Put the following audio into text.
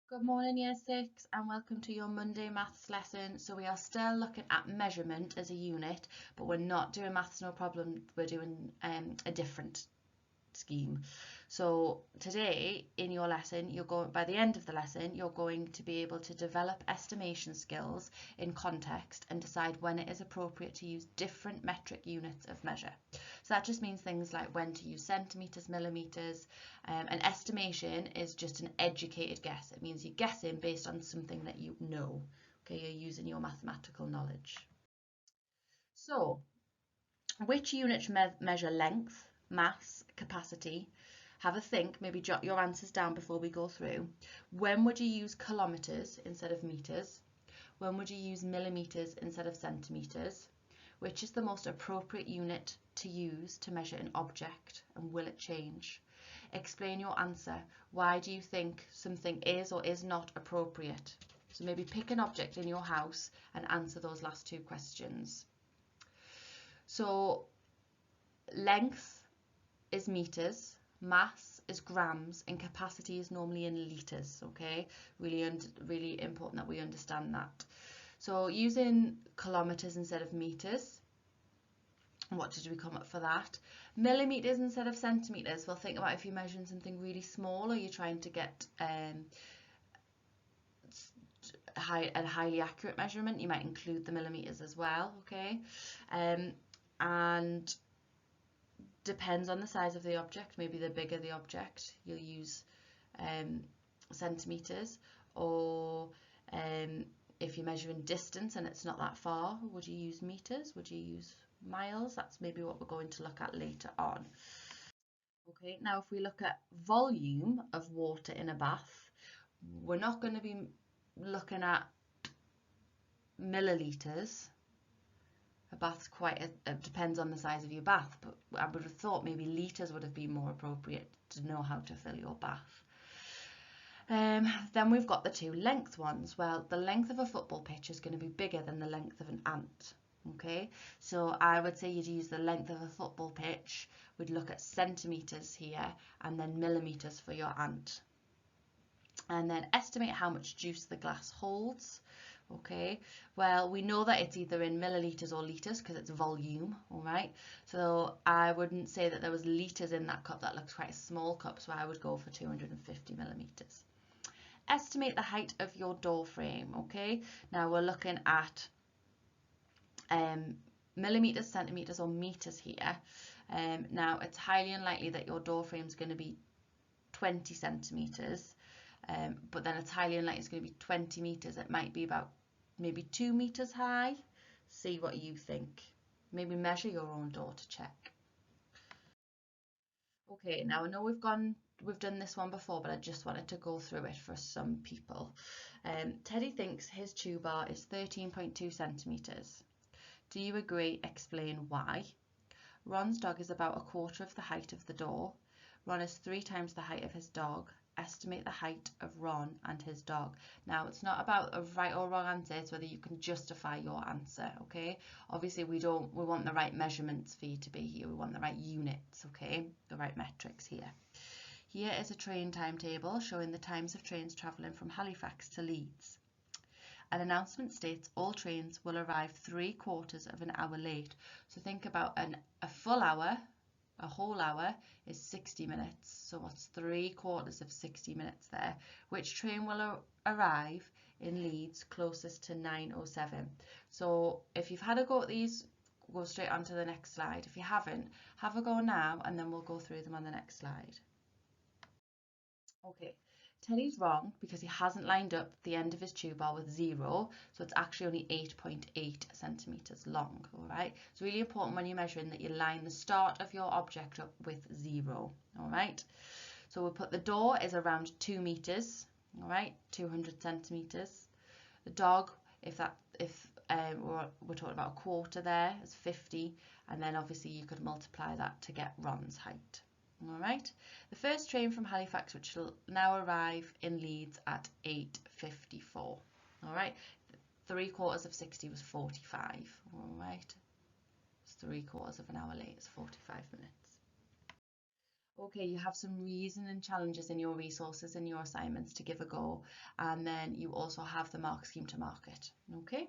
Good morning, Year 6, and welcome to your Monday maths lesson. So we are still looking at measurement as a unit, but we're not doing maths no problem. We're doing a different scheme. So today in your lesson, by the end of the lesson, you're going to be able to develop estimation skills in context and decide when it is appropriate to use different metric units of measure. So that just means things like when to use centimeters, millimeters. An estimation is just an educated guess. It means you're guessing based on something that you know. Okay, you're using your mathematical knowledge. So, which units measure length, mass, capacity? Have a think, maybe jot your answers down before we go through. When would you use kilometers instead of meters? When would you use millimeters instead of centimeters? Which is the most appropriate unit to use to measure an object, and will it change? Explain your answer. Why do you think something is or is not appropriate? So maybe pick an object in your house and answer those last two questions. So length is meters, mass is grams, and capacity is normally in litres, okay? Really important that we understand that. So using kilometres instead of metres, what did we come up for that? Millimetres instead of centimetres. Well, think about if you're measuring something really small or you're trying to get a highly accurate measurement, you might include the millimetres as well, okay? And depends on the size of the object. Maybe the bigger the object, you'll use centimetres, or if you're measuring distance and it's not that far, would you use meters? Would you use miles? That's maybe what we're going to look at later on. Okay, now if we look at volume of water in a bath, we're not going to be looking at millilitres. A bath's it depends on the size of your bath, but I would have thought maybe litres would have been more appropriate to know how to fill your bath. Then we've got the two length ones. Well, the length of a football pitch is going to be bigger than the length of an ant. Okay, so I would say you'd use the length of a football pitch. We'd look at centimetres here and then millimetres for your ant. And then estimate how much juice the glass holds. Okay, well, we know that it's either in milliliters or liters because it's volume, all right? So I wouldn't say that there was liters in that cup. That looks quite a small cup, so I would go for 250 millimeters. Estimate the height of your door frame, okay? Now we're looking at millimeters, centimeters, or meters here. Now it's highly unlikely that your door frame is going to be 20 centimeters. But then it's highly unlikely it's going to be 20 meters. It might be about maybe 2 meters high. See what you think. Maybe measure your own door to check. Okay, now I know we've done this one before, but I just wanted to go through it for some people. Teddy thinks his chew bar is 13.2 centimeters. Do you agree? Explain why. Ron's dog is about a quarter of the height of the door. Ron is 3 times the height of his dog. Estimate the height of Ron and his dog. Now, it's not about a right or wrong answer, it's whether you can justify your answer, okay? Obviously, we want the right measurements for you to be here. We want the right units, okay? The right metrics here. Here is a train timetable showing the times of trains travelling from Halifax to Leeds. An announcement states all trains will arrive 3/4 of an hour late. So think about a full hour. A whole hour is 60 minutes. So what's 3/4 of 60 minutes there? Which train will arrive in Leeds closest to 9:07? So if you've had a go at these, go straight on to the next slide. If you haven't, have a go now and then we'll go through them on the next slide. Okay, Teddy's wrong because he hasn't lined up the end of his chew bar with 0, so it's actually only 8.8 centimeters long, all right? It's really important when you're measuring that you line the start of your object up with 0, all right? So we'll put the door is around 2 meters, all right, 200 centimeters. The dog, if we're talking about a quarter there, is 50, and then obviously you could multiply that to get Ron's height. All right, the first train from Halifax, which will now arrive in Leeds at 8:54. All right, 3/4 of 60 was 45. All right, it's 3/4 of an hour late, it's 45 minutes. Okay, you have some reasoning challenges in your resources and your assignments to give a go, and then you also have the mark scheme to mark it. Okay.